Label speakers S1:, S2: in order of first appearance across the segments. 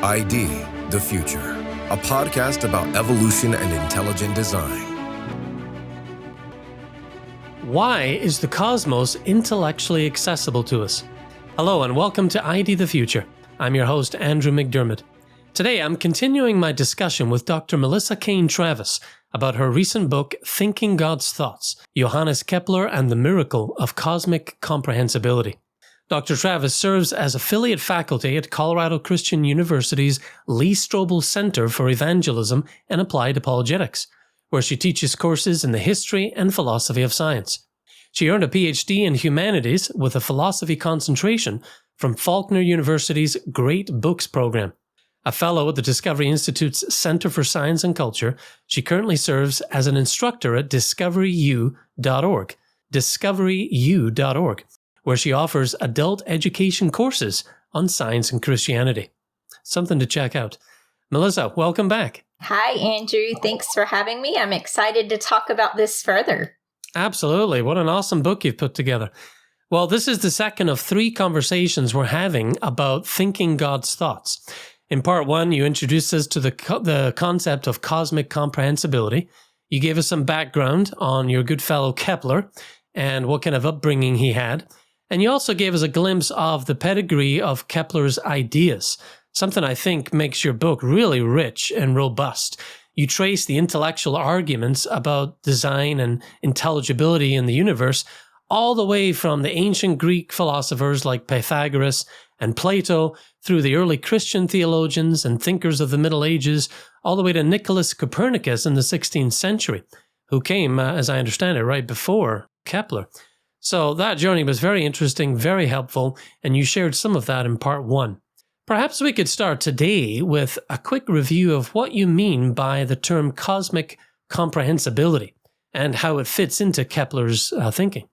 S1: ID, the Future, a podcast about evolution and intelligent design.
S2: Why is the cosmos intellectually accessible to us? Hello and welcome to ID the Future. I'm your host, Andrew McDiarmid. Today I'm continuing my discussion with Dr. Melissa Cain Travis about her recent book, Thinking God's Thoughts, Johannes Kepler and the Miracle of Cosmic Comprehensibility. Dr. Travis serves as affiliate faculty at Colorado Christian University's Lee Strobel Center for Evangelism and Applied Apologetics, where she teaches courses in the history and philosophy of science. She earned a PhD in humanities with a philosophy concentration from Faulkner University's Great Books program. A fellow at the Discovery Institute's Center for Science and Culture, she currently serves as an instructor at discoveryu.org, discoveryu.org, where she offers adult education courses on science and Christianity. Something to check out. Melissa, welcome back.
S3: Hi, Andrew. Thanks for having me. I'm excited to talk about this further.
S2: Absolutely. What an awesome book you've put together. Well, this is the second of 3 conversations we're having about thinking God's thoughts. In part 1, you introduced us to the concept of cosmic comprehensibility. You gave us some background on your good fellow Kepler and what kind of upbringing he had. And you also gave us a glimpse of the pedigree of Kepler's ideas, something I think makes your book really rich and robust. You trace the intellectual arguments about design and intelligibility in the universe all the way from the ancient Greek philosophers like Pythagoras and Plato through the early Christian theologians and thinkers of the Middle Ages, all the way to Nicholas Copernicus in the 16th century, who came, as I understand it, right before Kepler. So that journey was very interesting, very helpful, and you shared some of that in part 1. Perhaps we could start today with a quick review of what you mean by the term cosmic comprehensibility and how it fits into Kepler's thinking.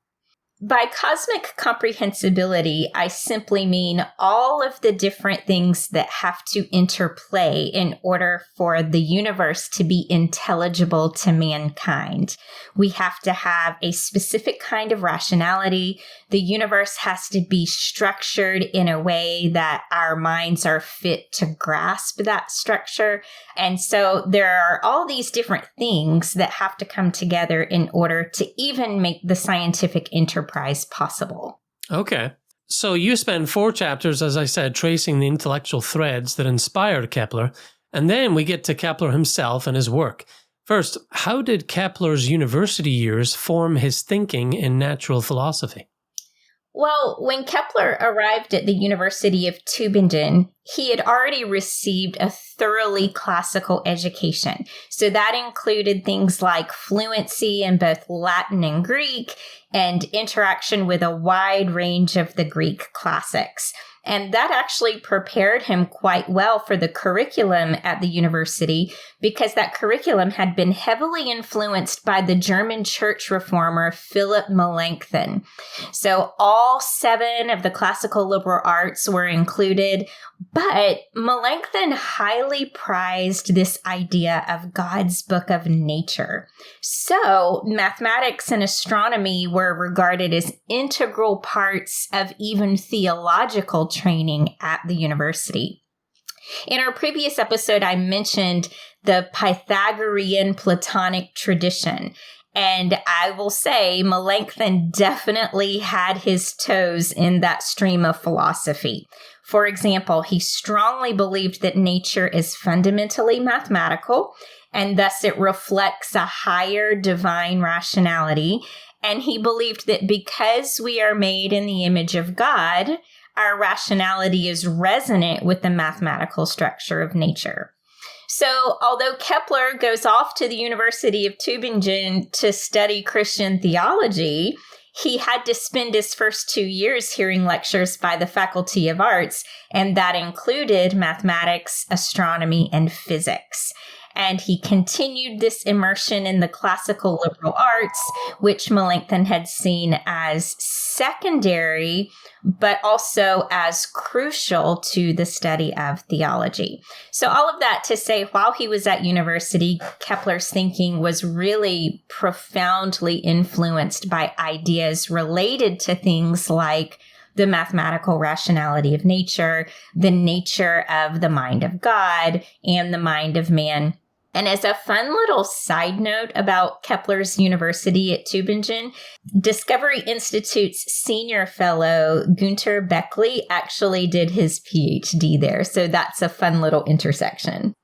S3: By cosmic comprehensibility, I simply mean all of the different things that have to interplay in order for the universe to be intelligible to mankind. We have to have a specific kind of rationality. The universe has to be structured in a way that our minds are fit to grasp that structure. And so there are all these different things that have to come together in order to even make the scientific enterprise possible.
S2: Okay. So you spend 4 chapters, as I said, tracing the intellectual threads that inspired Kepler, and then we get to Kepler himself and his work. First, how did Kepler's university years form his thinking in natural philosophy?
S3: Well, when Kepler arrived at the University of Tübingen, he had already received a thoroughly classical education. So that included things like fluency in both Latin and Greek and interaction with a wide range of the Greek classics. And that actually prepared him quite well for the curriculum at the university because that curriculum had been heavily influenced by the German church reformer Philip Melanchthon. So all 7 of the classical liberal arts were included, but Melanchthon highly prized this idea of God's book of nature. So mathematics and astronomy were regarded as integral parts of even theological training at the university. In our previous episode, I mentioned the Pythagorean Platonic tradition. And I will say Melanchthon definitely had his toes in that stream of philosophy. For example, he strongly believed that nature is fundamentally mathematical, and thus it reflects a higher divine rationality. And he believed that because we are made in the image of God, our rationality is resonant with the mathematical structure of nature. So although Kepler goes off to the University of Tübingen to study Christian theology, he had to spend his first 2 years hearing lectures by the Faculty of Arts, and that included mathematics, astronomy, and physics. And he continued this immersion in the classical liberal arts, which Melanchthon had seen as secondary, but also as crucial to the study of theology. So all of that to say, while he was at university, Kepler's thinking was really profoundly influenced by ideas related to things like the mathematical rationality of nature, the nature of the mind of God, and the mind of man. And as a fun little side note about Kepler's University at Tübingen, Discovery Institute's senior fellow, Günter Beckley, actually did his PhD there. So that's a fun little intersection.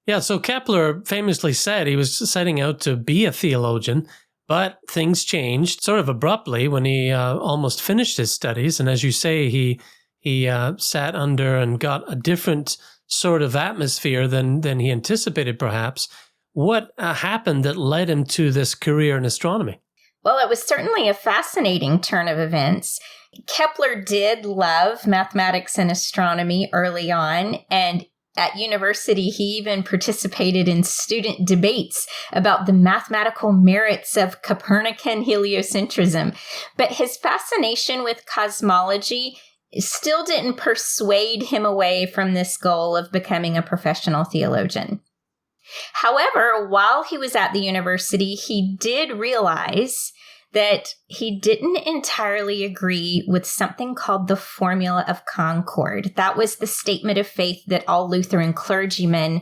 S2: Yeah, so Kepler famously said he was setting out to be a theologian, but things changed sort of abruptly when he almost finished his studies. And as you say, he sat under and got a different sort of atmosphere than he anticipated, perhaps. What happened that led him to this career in astronomy?
S3: Well, it was certainly a fascinating turn of events. Kepler did love mathematics and astronomy early on, and at university, he even participated in student debates about the mathematical merits of Copernican heliocentrism. But his fascination with cosmology still didn't persuade him away from this goal of becoming a professional theologian. However, while he was at the university, he did realize that he didn't entirely agree with something called the Formula of Concord. That was the statement of faith that all Lutheran clergymen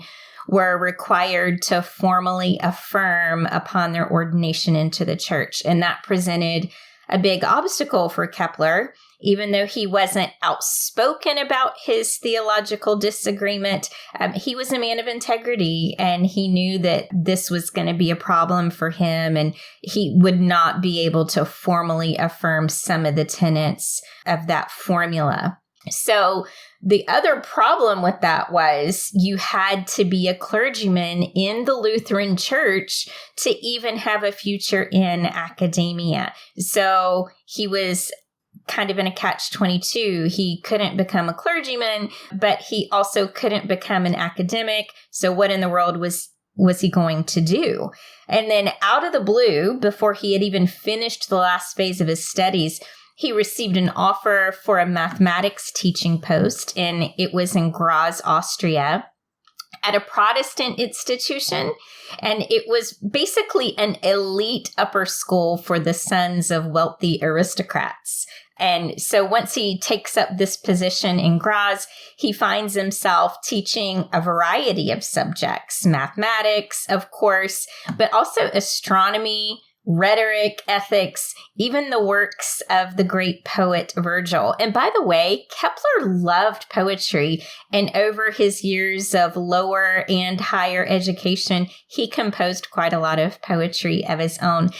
S3: were required to formally affirm upon their ordination into the church. And that presented a big obstacle for Kepler. Even though he wasn't outspoken about his theological disagreement, he was a man of integrity, and he knew that this was going to be a problem for him, and he would not be able to formally affirm some of the tenets of that formula. So the other problem with that was you had to be a clergyman in the Lutheran Church to even have a future in academia. So he was kind of in a catch-22. He couldn't become a clergyman, but he also couldn't become an academic. So what in the world was he going to do? And then out of the blue, before he had even finished the last phase of his studies, he received an offer for a mathematics teaching post, and it was in Graz, Austria, at a Protestant institution. And it was basically an elite upper school for the sons of wealthy aristocrats. And so once he takes up this position in Graz, he finds himself teaching a variety of subjects, mathematics, of course, but also astronomy, rhetoric, ethics, even the works of the great poet Virgil. And by the way, Kepler loved poetry, and over his years of lower and higher education, he composed quite a lot of poetry of his own.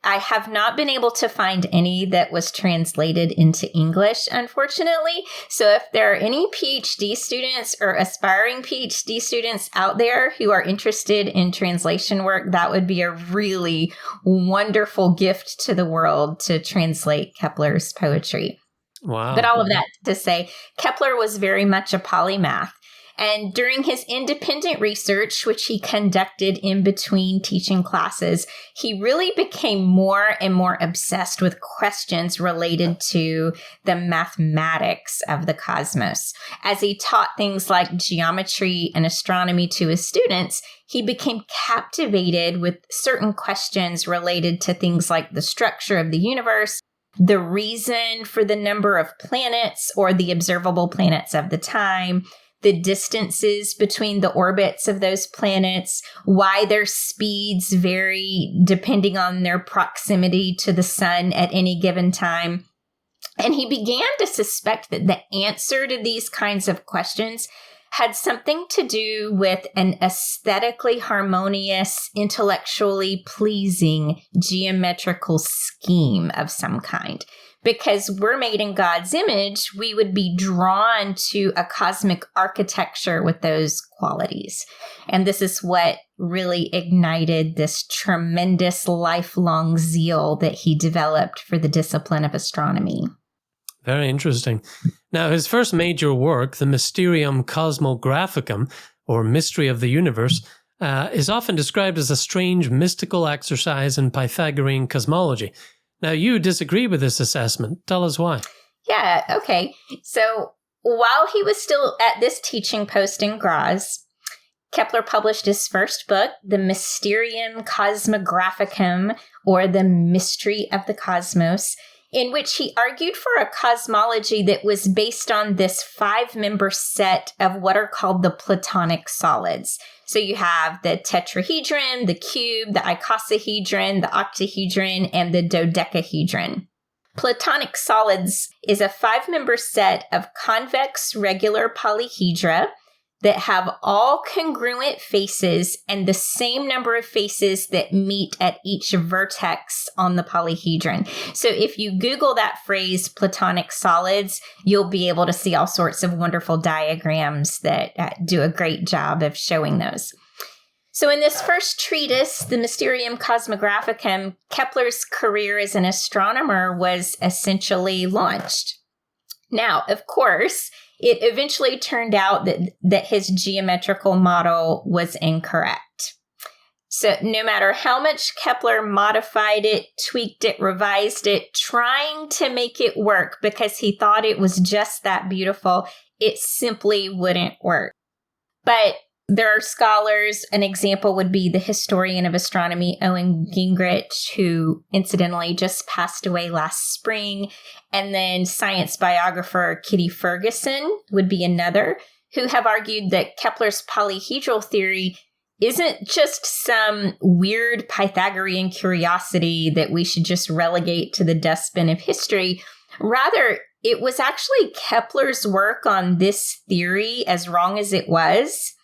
S3: I have not been able to find any that was translated into English, unfortunately. So if there are any PhD students or aspiring PhD students out there who are interested in translation work, that would be a really wonderful gift to the world to translate Kepler's poetry.
S2: Wow.
S3: But all of that to say, Kepler was very much a polymath. And during his independent research, which he conducted in between teaching classes, he really became more and more obsessed with questions related to the mathematics of the cosmos. As he taught things like geometry and astronomy to his students, he became captivated with certain questions related to things like the structure of the universe, the reason for the number of planets or the observable planets of the time, the distances between the orbits of those planets, why their speeds vary depending on their proximity to the sun at any given time. And he began to suspect that the answer to these kinds of questions had something to do with an aesthetically harmonious, intellectually pleasing geometrical scheme of some kind. Because we're made in God's image, we would be drawn to a cosmic architecture with those qualities. And this is what really ignited this tremendous lifelong zeal that he developed for the discipline of astronomy.
S2: Very interesting. Now, his first major work, the Mysterium Cosmographicum, or Mystery of the Universe, is often described as a strange mystical exercise in Pythagorean cosmology. Now, you disagree with this assessment. Tell us why.
S3: Yeah, okay. So while he was still at this teaching post in Graz, Kepler published his first book, the Mysterium Cosmographicum, or the Mystery of the Cosmos, in which he argued for a cosmology that was based on this 5-member set of what are called the Platonic solids. So you have the tetrahedron, the cube, the icosahedron, the octahedron, and the dodecahedron. Platonic solids is a 5-member set of convex regular polyhedra that have all congruent faces and the same number of faces that meet at each vertex on the polyhedron. So if you Google that phrase, Platonic solids, you'll be able to see all sorts of wonderful diagrams that do a great job of showing those. So in this first treatise, the Mysterium Cosmographicum, Kepler's career as an astronomer was essentially launched. Now, of course, it eventually turned out that his geometrical model was incorrect. So no matter how much Kepler modified it, tweaked it, revised it, trying to make it work because he thought it was just that beautiful, it simply wouldn't work. But there are scholars, an example would be the historian of astronomy, Owen Gingrich, who incidentally just passed away last spring. And then science biographer Kitty Ferguson would be another, who have argued that Kepler's polyhedral theory isn't just some weird Pythagorean curiosity that we should just relegate to the dustbin of history. Rather, it was actually Kepler's work on this theory, as wrong as it was,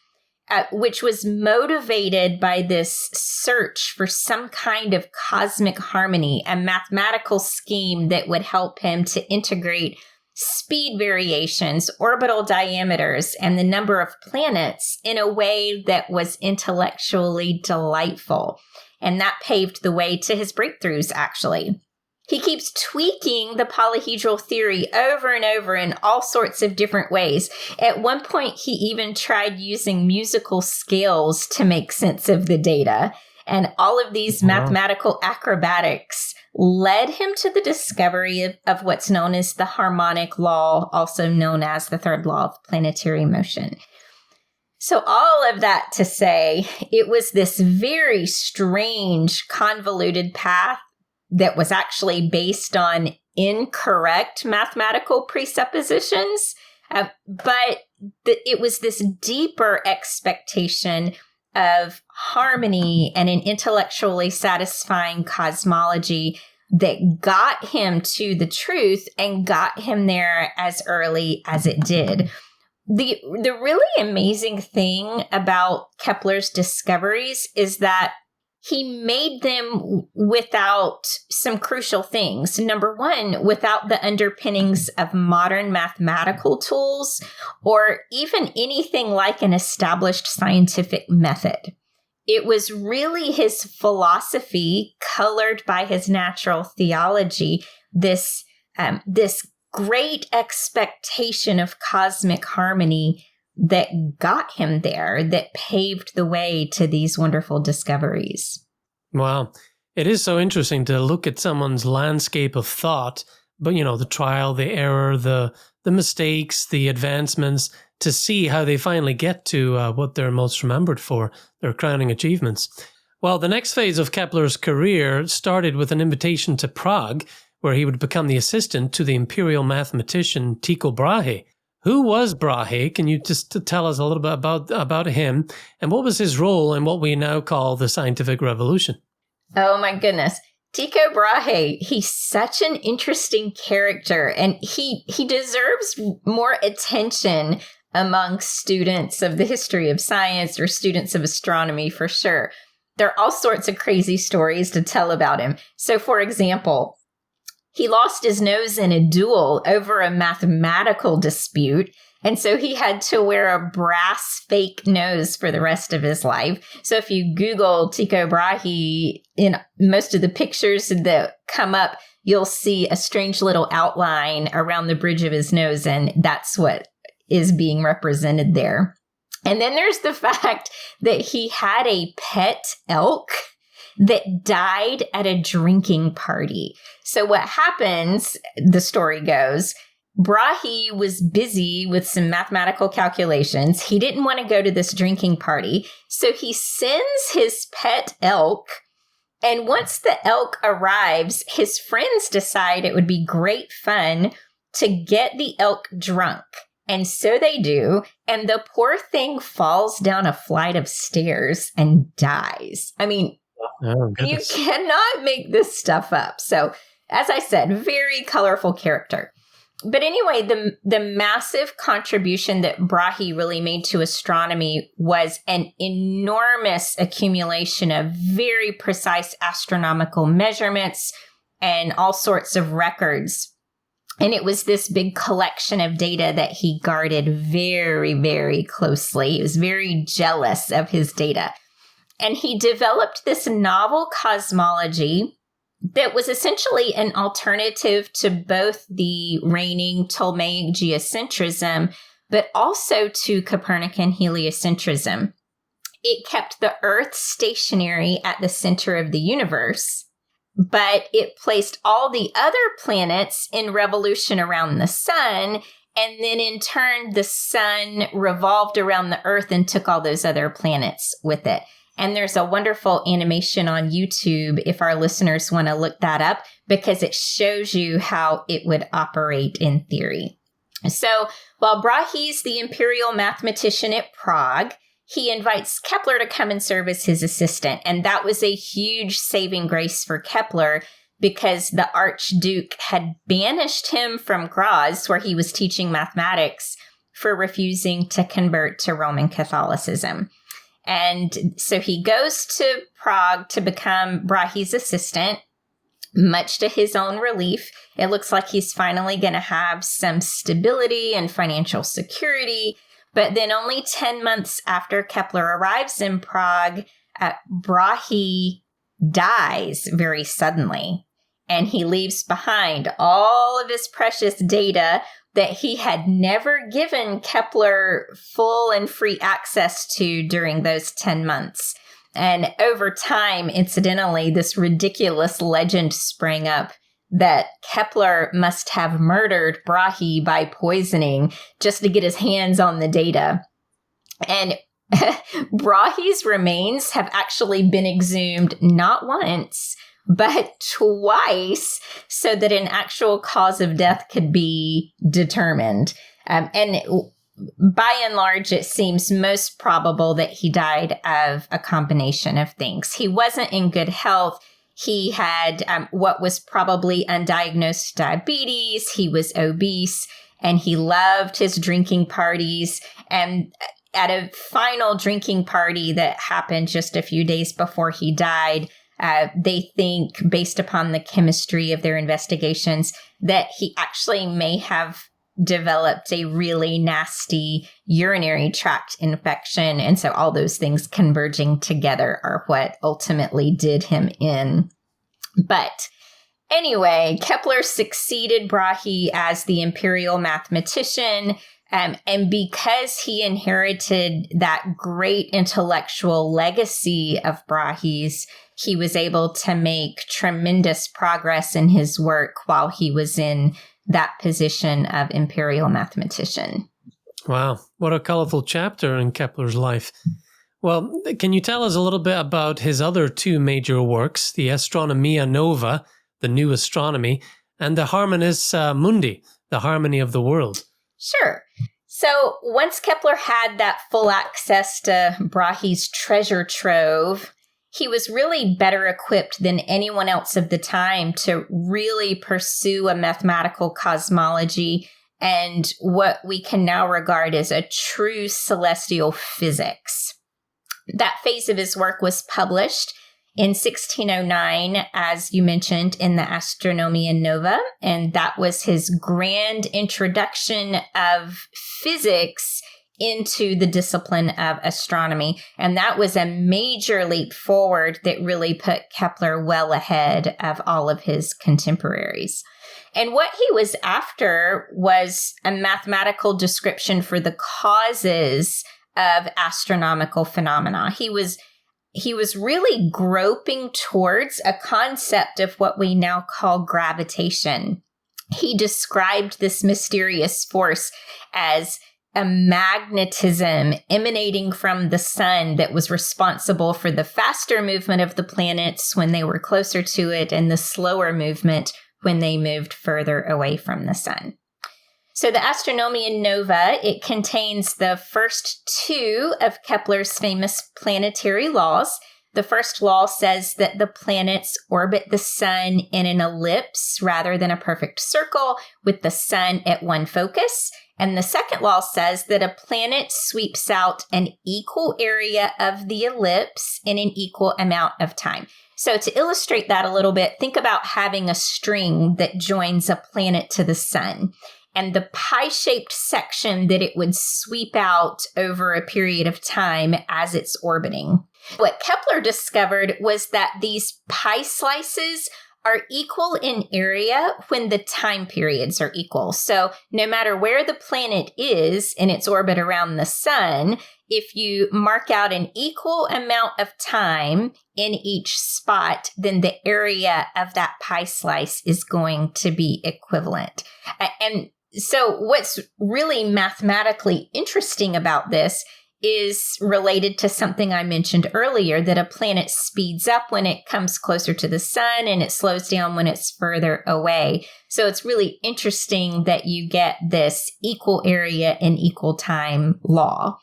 S3: which was motivated by this search for some kind of cosmic harmony, a mathematical scheme that would help him to integrate speed variations, orbital diameters, and the number of planets in a way that was intellectually delightful. And that paved the way to his breakthroughs, actually. He keeps tweaking the polyhedral theory over and over in all sorts of different ways. At one point, he even tried using musical scales to make sense of the data. And all of these mathematical acrobatics led him to the discovery of what's known as the harmonic law, also known as the third law of planetary motion. So all of that to say, it was this very strange, convoluted path that was actually based on incorrect mathematical presuppositions, but it was this deeper expectation of harmony and an intellectually satisfying cosmology that got him to the truth and got him there as early as it did. The really amazing thing about Kepler's discoveries is that he made them without some crucial things. Number one, without the underpinnings of modern mathematical tools or even anything like an established scientific method. It was really his philosophy, colored by his natural theology, this great expectation of cosmic harmony that got him there, that paved the way to these wonderful discoveries.
S2: Wow. It is so interesting to look at someone's landscape of thought, but, the trial, the error, the mistakes, the advancements, to see how they finally get to what they're most remembered for, their crowning achievements. Well, the next phase of Kepler's career started with an invitation to Prague, where he would become the assistant to the imperial mathematician Tycho Brahe. Who was Brahe? Can you just tell us a little bit about him? And what was his role in what we now call the scientific revolution?
S3: Oh my goodness. Tycho Brahe, he's such an interesting character, and he deserves more attention among students of the history of science or students of astronomy for sure. There are all sorts of crazy stories to tell about him. So for example, he lost his nose in a duel over a mathematical dispute, and so he had to wear a brass fake nose for the rest of his life. So if you Google Tycho Brahe, in most of the pictures that come up, you'll see a strange little outline around the bridge of his nose, and that's what is being represented there. And then there's the fact that he had a pet elk that died at a drinking party. So what happens, the story goes, Brahe was busy with some mathematical calculations. He didn't want to go to this drinking party, so he sends his pet elk And once the elk arrives, his friends decide it would be great fun to get the elk drunk. And so they do. And the poor thing falls down a flight of stairs and dies. I mean, you cannot make this stuff up. So, as I said, very colorful character. But anyway, the massive contribution that Brahe really made to astronomy was an enormous accumulation of very precise astronomical measurements and all sorts of records. And it was this big collection of data that he guarded very, very closely. He was very jealous of his data. And he developed this novel cosmology that was essentially an alternative to both the reigning Ptolemaic geocentrism, but also to Copernican heliocentrism. It kept the Earth stationary at the center of the universe, but it placed all the other planets in revolution around the sun, and then in turn, the sun revolved around the Earth and took all those other planets with it. And there's a wonderful animation on YouTube if our listeners want to look that up, because it shows you how it would operate in theory. So while Brahe's the imperial mathematician at Prague, he invites Kepler to come and serve as his assistant. And that was a huge saving grace for Kepler, because the Archduke had banished him from Graz, where he was teaching mathematics, for refusing to convert to Roman Catholicism. And so he goes to Prague to become Brahe's assistant, much to his own relief. It looks like he's finally going to have some stability and financial security. But then only 10 months after Kepler arrives in Prague, Brahe dies very suddenly. And he leaves behind all of his precious data that he had never given Kepler full and free access to during those 10 months. And over time, incidentally, this ridiculous legend sprang up that Kepler must have murdered Brahe by poisoning just to get his hands on the data. And Brahe's remains have actually been exhumed not once, but twice, so that an actual cause of death could be determined. And by and large, it seems most probable that he died of a combination of things. He wasn't in good health. He had what was probably undiagnosed diabetes. He was obese, and he loved his drinking parties. And at a final drinking party that happened just a few days before he died, they think, based upon the chemistry of their investigations, that he actually may have developed a really nasty urinary tract infection. And so all those things converging together are what ultimately did him in. But anyway, Kepler succeeded Brahe as the imperial mathematician. And because he inherited that great intellectual legacy of Brahe's, he was able to make tremendous progress in his work while he was in that position of imperial mathematician.
S2: Wow, what a colorful chapter in Kepler's life. Well, can you tell us a little bit about his other two major works, the Astronomia Nova, the New Astronomy, and the Harmonices Mundi, the Harmony of the World?
S3: Sure. So once Kepler had that full access to Brahe's treasure trove, he was really better equipped than anyone else of the time to really pursue a mathematical cosmology and what we can now regard as a true celestial physics. That phase of his work was published in 1609, as you mentioned, in the Astronomia Nova, and that was his grand introduction of physics into the discipline of astronomy. And that was a major leap forward that really put Kepler well ahead of all of his contemporaries. And what he was after was a mathematical description for the causes of astronomical phenomena. He was really groping towards a concept of what we now call gravitation. He described this mysterious force as a magnetism emanating from the sun that was responsible for the faster movement of the planets when they were closer to it and the slower movement when they moved further away from the sun. So the Astronomian Nova, it contains the first two of Kepler's famous planetary laws. The first law says that the planets orbit the sun in an ellipse rather than a perfect circle, with the sun at one focus. And the second law says that a planet sweeps out an equal area of the ellipse in an equal amount of time. So to illustrate that a little bit, think about having a string that joins a planet to the sun, and the pie-shaped section that it would sweep out over a period of time as it's orbiting. What Kepler discovered was that these pie slices are equal in area when the time periods are equal. So no matter where the planet is in its orbit around the sun, if you mark out an equal amount of time in each spot, then the area of that pie slice is going to be equivalent. And so what's really mathematically interesting about this is related to something I mentioned earlier, that a planet speeds up when it comes closer to the sun and it slows down when it's further away. So it's really interesting that you get this equal area and equal time law.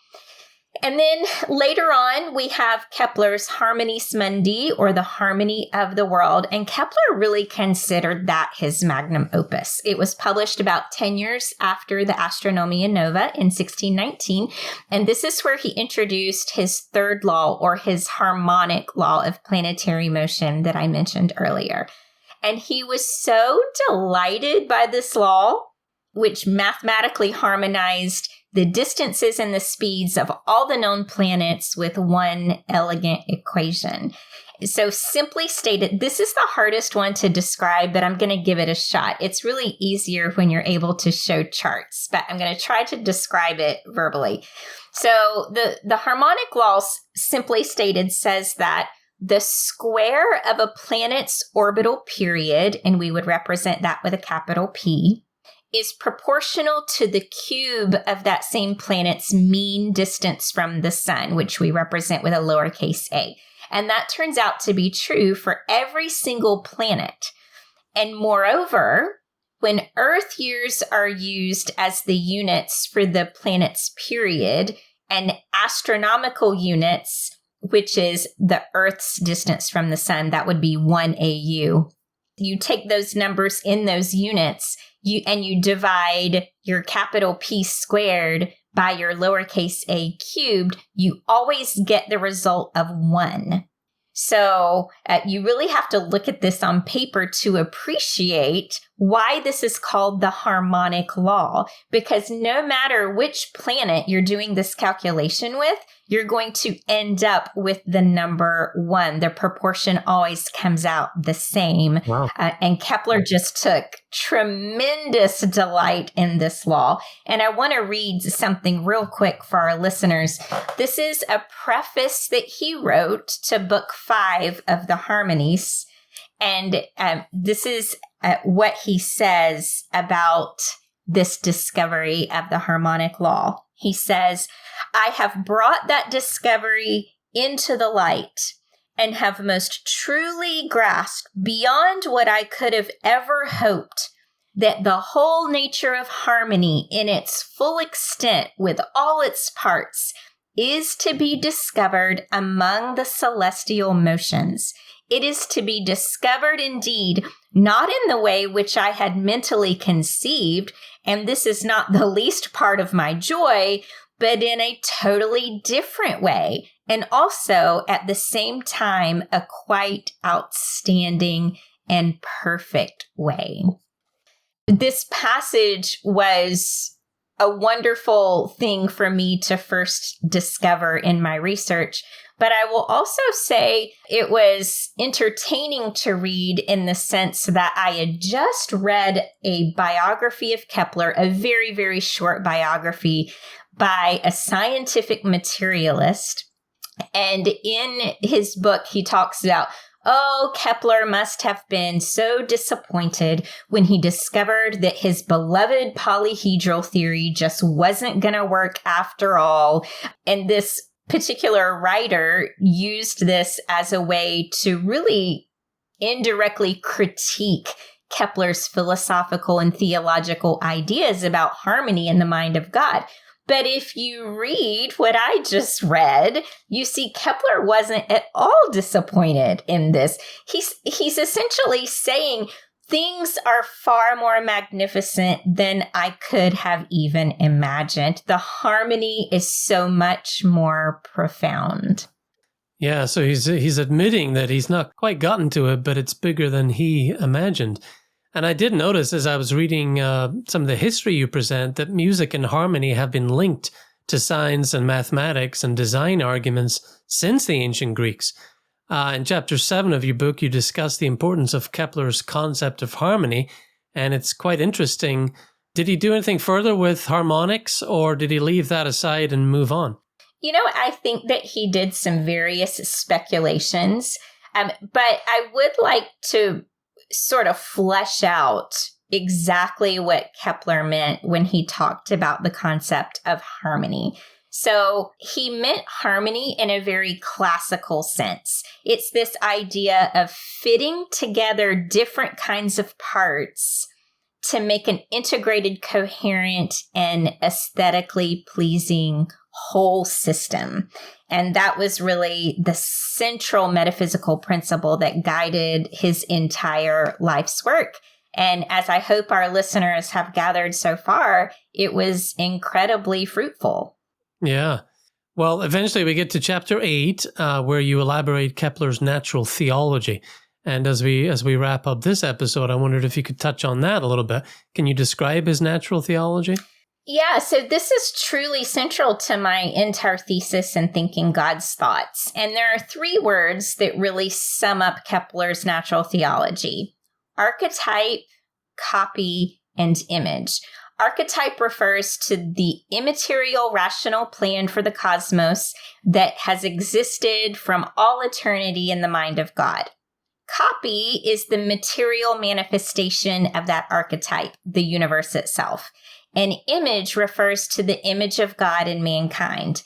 S3: And then later on, we have Kepler's Harmonices Mundi, or the harmony of the world. And Kepler really considered that his magnum opus. It was published about 10 years after the Astronomian Nova in 1619. And this is where he introduced his third law, or his harmonic law of planetary motion that I mentioned earlier. And he was so delighted by this law, which mathematically harmonized the distances and the speeds of all the known planets with one elegant equation. So simply stated, this is the hardest one to describe, but I'm going to give it a shot. It's really easier when you're able to show charts, but I'm going to try to describe it verbally. So the harmonic law, simply stated, says that the square of a planet's orbital period, and we would represent that with a capital P, is proportional to the cube of that same planet's mean distance from the sun, which we represent with a lowercase a. And that turns out to be true for every single planet. And moreover, when Earth years are used as the units for the planet's period, and astronomical units, which is the Earth's distance from the sun, that would be 1 AU. You take those numbers in those units, you divide your capital P squared by your lowercase a cubed, you always get the result of 1. So you really have to look at this on paper to appreciate why this is called the harmonic law, because no matter which planet you're doing this calculation with, you're going to end up with the number 1. The proportion always comes out the same.
S2: Wow.
S3: And Kepler just took tremendous delight in this law. And I want to read something real quick for our listeners. This is a preface that he wrote to Book 5 of the Harmonies. And this is what he says about this discovery of the harmonic law. He says, "I have brought that discovery into the light and have most truly grasped beyond what I could have ever hoped that the whole nature of harmony in its full extent with all its parts is to be discovered among the celestial motions. It is to be discovered indeed, not in the way which I had mentally conceived, and this is not the least part of my joy, but in a totally different way, and also at the same time a quite outstanding and perfect way." This passage was a wonderful thing for me to first discover in my research, but I will also say it was entertaining to read in the sense that I had just read a biography of Kepler, a very, very short biography by a scientific materialist. And in his book, he talks about, Oh, Kepler must have been so disappointed when he discovered that his beloved polyhedral theory just wasn't going to work after all. And this particular writer used this as a way to really indirectly critique Kepler's philosophical and theological ideas about harmony in the mind of God. But if you read what I just read, you see Kepler wasn't at all disappointed in this. He's essentially saying things are far more magnificent than I could have even imagined. The harmony is so much more profound.
S2: Yeah, so he's admitting that he's not quite gotten to it, but it's bigger than he imagined. And I did notice as I was reading some of the history you present that music and harmony have been linked to science and mathematics and design arguments since the ancient Greeks. In chapter 7 of your book, you discuss the importance of Kepler's concept of harmony, and it's quite interesting. Did he do anything further with harmonics, or did he leave that aside and move on?
S3: You know, I think that he did some various speculations, but I would like to sort of flesh out exactly what Kepler meant when he talked about the concept of harmony. So he meant harmony in a very classical sense. It's this idea of fitting together different kinds of parts to make an integrated, coherent, and aesthetically pleasing whole system. And that was really the central metaphysical principle that guided his entire life's work. And as I hope our listeners have gathered so far, it was incredibly fruitful.
S2: Yeah. Well, eventually we get to chapter 8, where you elaborate Kepler's natural theology. And as we wrap up this episode, I wondered if you could touch on that a little bit. Can you describe his natural theology?
S3: Yeah, so this is truly central to my entire thesis in thinking God's thoughts. And there are 3 words that really sum up Kepler's natural theology: archetype, copy, and image. Archetype refers to the immaterial rational plan for the cosmos that has existed from all eternity in the mind of God. Copy is the material manifestation of that archetype, the universe itself. An image refers to the image of God in mankind.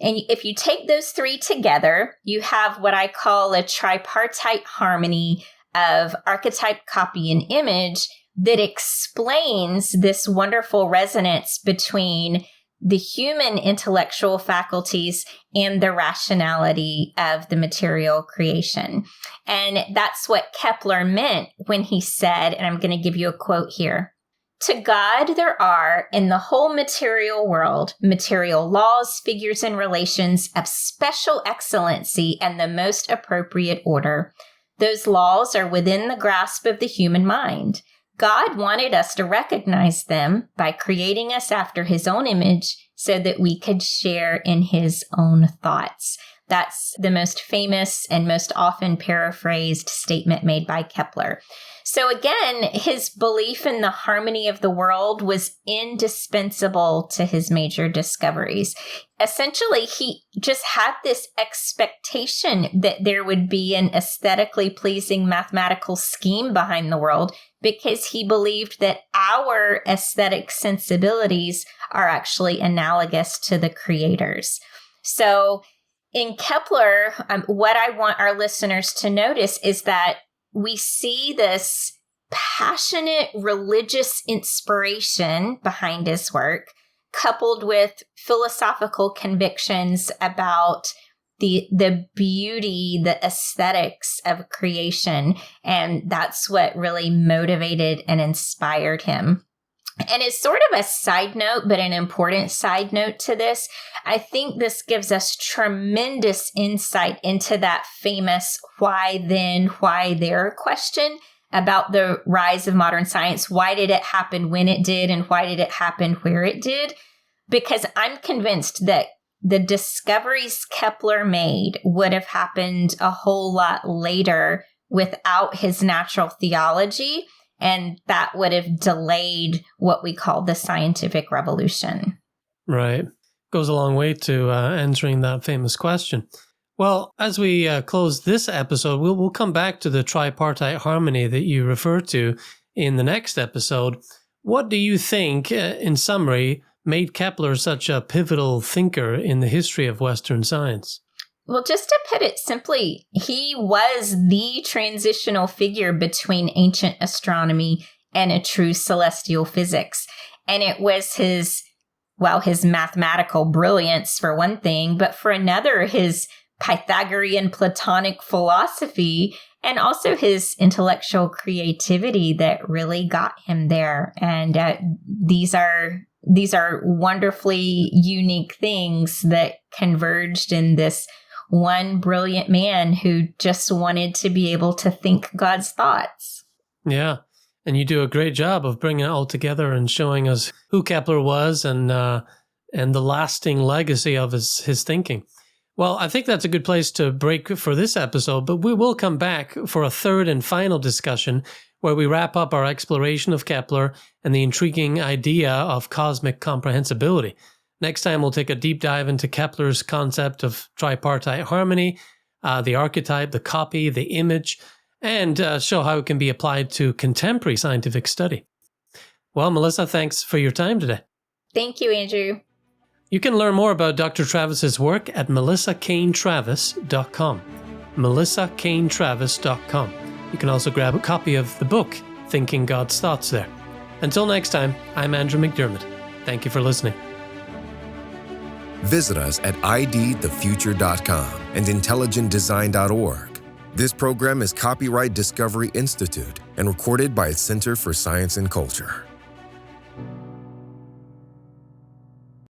S3: And if you take those 3 together, you have what I call a tripartite harmony of archetype, copy, and image that explains this wonderful resonance between the human intellectual faculties and the rationality of the material creation. And that's what Kepler meant when he said, and I'm going to give you a quote here, "To God there are, in the whole material world, material laws, figures, and relations of special excellency and the most appropriate order. Those laws are within the grasp of the human mind. God wanted us to recognize them by creating us after his own image so that we could share in his own thoughts." That's the most famous and most often paraphrased statement made by Kepler. So again, his belief in the harmony of the world was indispensable to his major discoveries. Essentially, he just had this expectation that there would be an aesthetically pleasing mathematical scheme behind the world, because he believed that our aesthetic sensibilities are actually analogous to the Creator's. So in Kepler, what I want our listeners to notice is that we see this passionate religious inspiration behind his work, coupled with philosophical convictions about the beauty, the aesthetics of creation. And that's what really motivated and inspired him. And as sort of a side note, but an important side note to this, I think this gives us tremendous insight into that famous why then, why there question about the rise of modern science. Why did it happen when it did, and why did it happen where it did? Because I'm convinced that the discoveries Kepler made would have happened a whole lot later without his natural theology. And that would have delayed what we call the scientific revolution.
S2: Right. Goes a long way to answering that famous question. Well, as we close this episode, we'll come back to the tripartite harmony that you referred to in the next episode. What do you think, in summary, made Kepler such a pivotal thinker in the history of Western science?
S3: Well, just to put it simply, he was the transitional figure between ancient astronomy and a true celestial physics. And it was his mathematical brilliance for one thing, but for another, his Pythagorean Platonic philosophy and also his intellectual creativity that really got him there. And these are wonderfully unique things that converged in this one brilliant man who just wanted to be able to think God's thoughts.
S2: Yeah. And you do a great job of bringing it all together and showing us who Kepler was and the lasting legacy of his thinking. Well, I think that's a good place to break for this episode, but we will come back for a third and final discussion where we wrap up our exploration of Kepler and the intriguing idea of cosmic comprehensibility. Next time, we'll take a deep dive into Kepler's concept of tripartite harmony, the archetype, the copy, the image, and show how it can be applied to contemporary scientific study. Well, Melissa, thanks for your time today.
S3: Thank you, Andrew.
S2: You can learn more about Dr. Travis's work at melissacaintravis.com. melissacaintravis.com. You can also grab a copy of the book, Thinking God's Thoughts, there. Until next time, I'm Andrew McDiarmid. Thank you for listening.
S1: Visit us at idthefuture.com and intelligentdesign.org. This program is copyright Discovery Institute and recorded by its Center for Science and Culture.